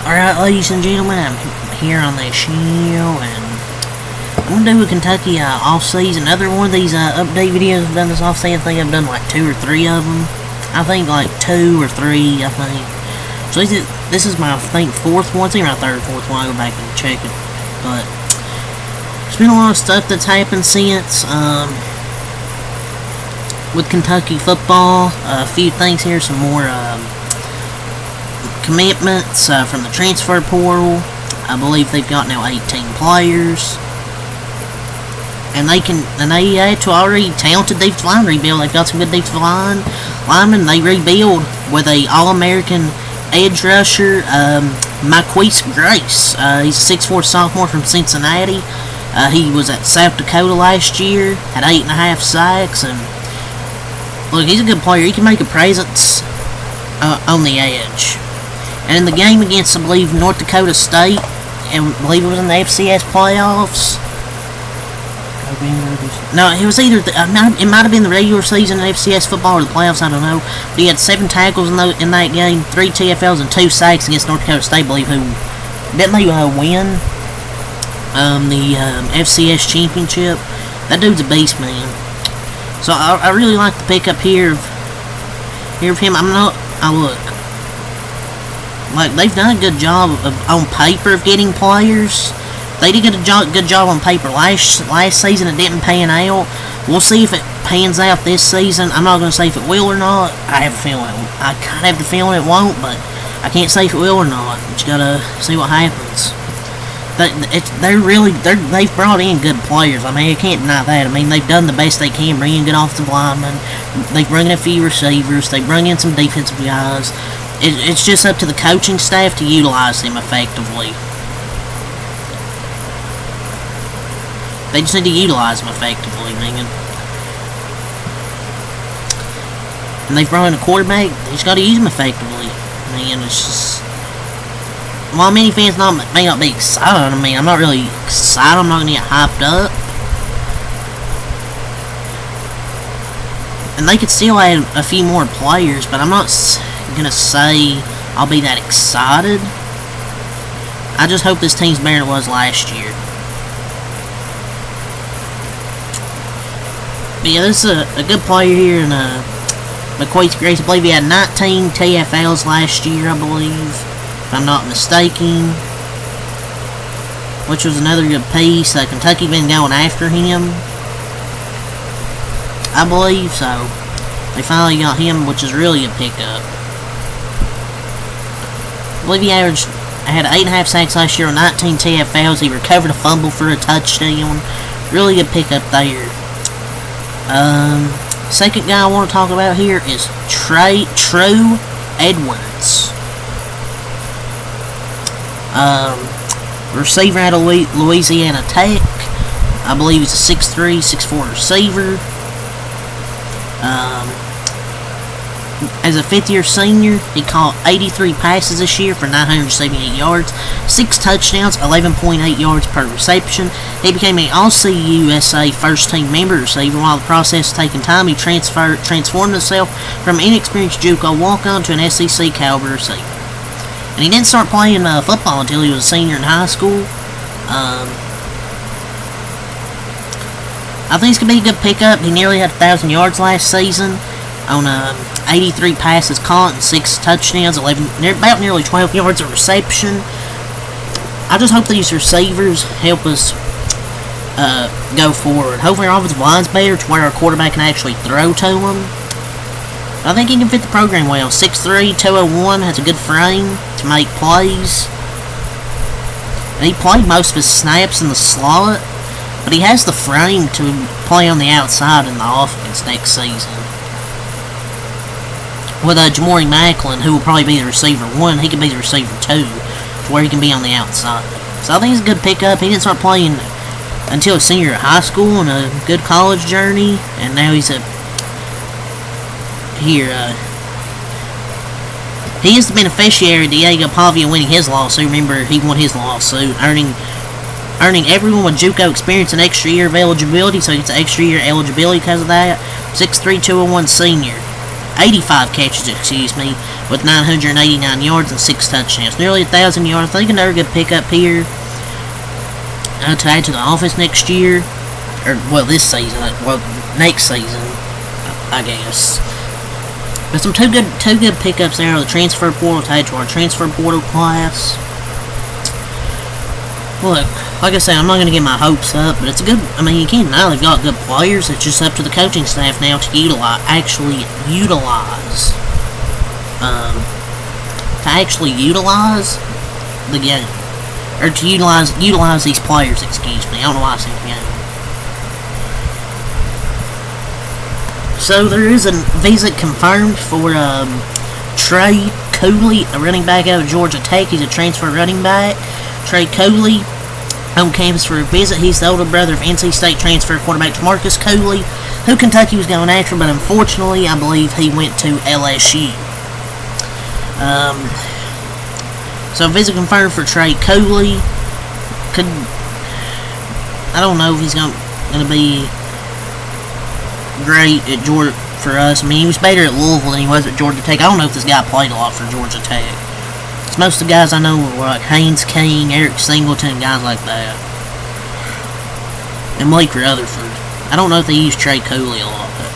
Alright, ladies and gentlemen, I'm here on this show, and I'm gonna do a Kentucky off-season. Another one of these update videos I've done this off-season. I think I've done like 2 or 3 of them. I think like 2 or 3, I think. So this is my, I think, 4th one. It's either my 3rd or 4th one. I'll go back and check it. But there's been a lot of stuff that's happened since, with Kentucky football. A few things here, some more, commitments from the transfer portal. I believe they've got now 18 players, and they actually already talented defensive line rebuild. They've got some good defensive linemen. They rebuild with a All-American edge rusher, Marquise Grace. He's a 6'4" sophomore from Cincinnati. He was at South Dakota last year, had 8.5 sacks, and look, he's a good player. He can make a presence on the edge. And in the game against, I believe, North Dakota State, and I believe it was in the FCS playoffs. No, it was either it might have been the regular season in FCS football or the playoffs. I don't know. But he had 7 tackles in that game, 3 TFLs and 2 sacks against North Dakota State. I believe who didn't they win the FCS championship? That dude's a beast, man. So I really like the pickup here of him. Look. Like, they've done a good job on paper of getting players. They did get a good job on paper last season. It didn't pan out. We'll see if it pans out this season. I'm not going to say if it will or not. I kind of have the feeling it won't, but I can't say if it will or not. But you gotta see what happens. They've brought in good players. I mean, you can't deny that. I mean, they've done the best they can, bringing good offensive linemen. They bring in a few receivers. They bring in some defensive guys. It's just up to the coaching staff to utilize them effectively. They just need to utilize them effectively, man. And they've brought in a quarterback. They just got to use them effectively. Man, it's just... While many fans may not be excited, I mean, I'm not really excited. I'm not going to get hyped up. And they could still add a few more players, but I'm not gonna say I'll be that excited. I just hope this team's better than it was last year. But yeah, this is a good player here in Marquise Grace. I believe he had 19 TFLs last year, I believe, if I'm not mistaken, which was another good piece. Kentucky been going after him, I believe, so they finally got him, which is really a pickup. I believe he had 8.5 sacks last year on 19 TFLs. He recovered a fumble for a touchdown. Really good pickup there. Second guy I want to talk about here is True Edwards. Receiver out of Louisiana Tech. I believe he's a 6'3", 6'4" receiver. As a 5th-year senior, he caught 83 passes this year for 978 yards, 6 touchdowns, 11.8 yards per reception. He became an All-CUSA first-team member receiver. While the process was taking time, he transformed himself from an inexperienced JUCO walk-on to an SEC caliber receiver. And he didn't start playing football until he was a senior in high school. I think it's going to be a good pickup. He nearly had 1,000 yards last season on 83 passes caught and 6 touchdowns, about nearly 12 yards of reception. I just hope these receivers help us go forward. Hopefully our offensive line's better to where our quarterback can actually throw to them. I think he can fit the program well. 6'3", 201, has a good frame to make plays. And he played most of his snaps in the slot, but he has the frame to play on the outside in the offense next season. With Jamori Macklin, who will probably be the receiver 1, he could be the receiver 2, to where he can be on the outside. So I think it's a good pickup. He didn't start playing until a senior at high school and a good college journey, and now he's he is the beneficiary of Diego Pavia winning his lawsuit. Remember, he won his lawsuit, earning everyone with JUCO experience an extra year of eligibility, so he gets an extra year eligibility because of that. 6'3", 201 senior. 85 catches, excuse me, with 989 yards and 6 touchdowns. Nearly 1,000 yards. I think another good pickup here to add to the offense next year. Or, well, this season. Well, next season, I guess. But some two good pickups there on the transfer portal to add to our transfer portal class. Look, like I said, I'm not going to get my hopes up, but it's a good, I mean, you can't deny they've got good players. It's just up to the coaching staff now to actually utilize the game. Or to utilize these players, excuse me. I don't know why I said game. So there is a visit confirmed for Trey Cooley, a running back out of Georgia Tech. He's a transfer running back. Trey Cooley on campus for a visit. He's the older brother of NC State transfer quarterback Marcus Cooley, who Kentucky was going after, but unfortunately, I believe he went to LSU. So visit confirmed for Trey Cooley. I don't know if he's going to be great at Georgia for us. I mean, he was better at Louisville than he was at Georgia Tech. I don't know if this guy played a lot for Georgia Tech. Most of the guys I know were like Haynes King, Eric Singleton, guys like that. And Blake Rutherford. I don't know if they use Trey Cooley a lot, but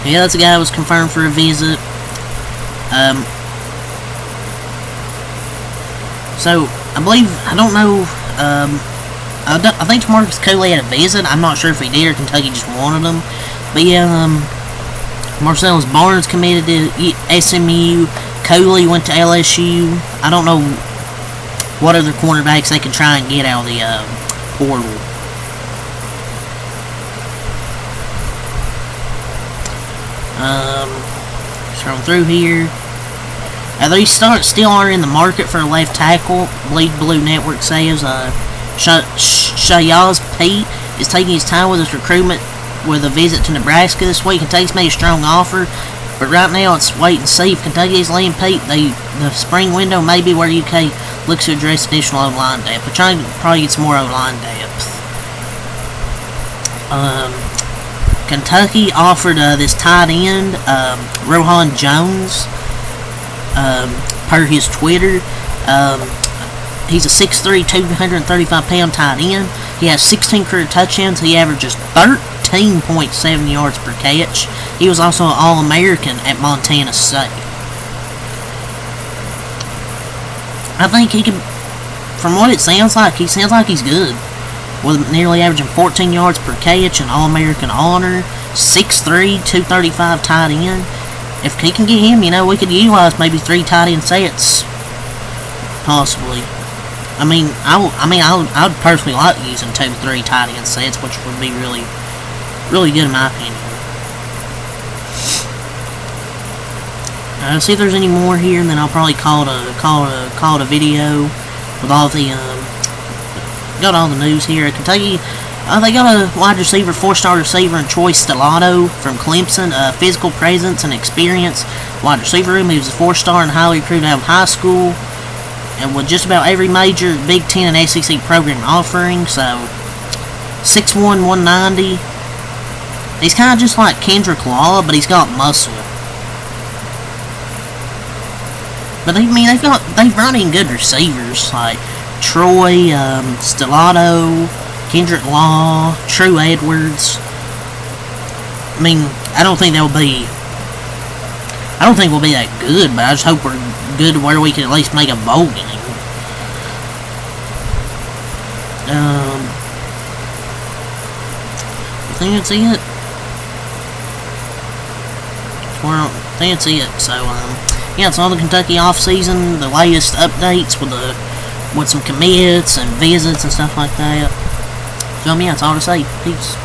yeah, that's a guy who was confirmed for a visit. So, I believe, I don't know, I think Marcus Cooley had a visit. I'm not sure if he did or Kentucky just wanted him. But yeah, Marcellus Barnes committed to SMU. Cooley went to LSU. I don't know what other cornerbacks they can try and get out of the portal. Scroll through here. They still are in the market for a left tackle. Bleed Blue Network says Shayaz Pete is taking his time with his recruitment with a visit to Nebraska this week. Kentucky's made a strong offer, but right now it's wait and see. If Kentucky is laying Pete, the spring window may be where UK looks to address additional O-line depth. We're trying to probably get some more O-line depth. Kentucky offered this tight end, Rohan Jones, per his Twitter. He's a 6'3", 235-pound tight end. He has 16 career touchdowns. He averages 13.7 yards per catch. He was also an All-American at Montana State. I think he can, from what it sounds like, he's good. With nearly averaging 14 yards per catch, an All-American honor, 6'3", 235 tight end. If he can get him, we could utilize maybe 3 tight end sets, possibly. I would personally like using 2 to 3 tight end sets, which would be really, really good in my opinion. See if there's any more here, and then I'll probably call it a video with all the got all the news here. Kentucky, they got a wide receiver, 4-star receiver, in Troy Stellato from Clemson. Physical presence and experience, wide receiver room. He was a 4-star and highly recruited out of high school, and with just about every major Big Ten and SEC program offering. So 6'1", 190. He's kind of just like Kendrick Law, but he's got muscle. But they've brought in good receivers like Troy, Stellato, Kendrick Law, True Edwards. I don't think we'll be that good, but I just hope we're good to where we can at least make a bowl game. I think that's it. Well, I think that's it. So, yeah, it's all the Kentucky off-season, the latest updates with some commits and visits and stuff like that. So, yeah, that's all to say. Peace.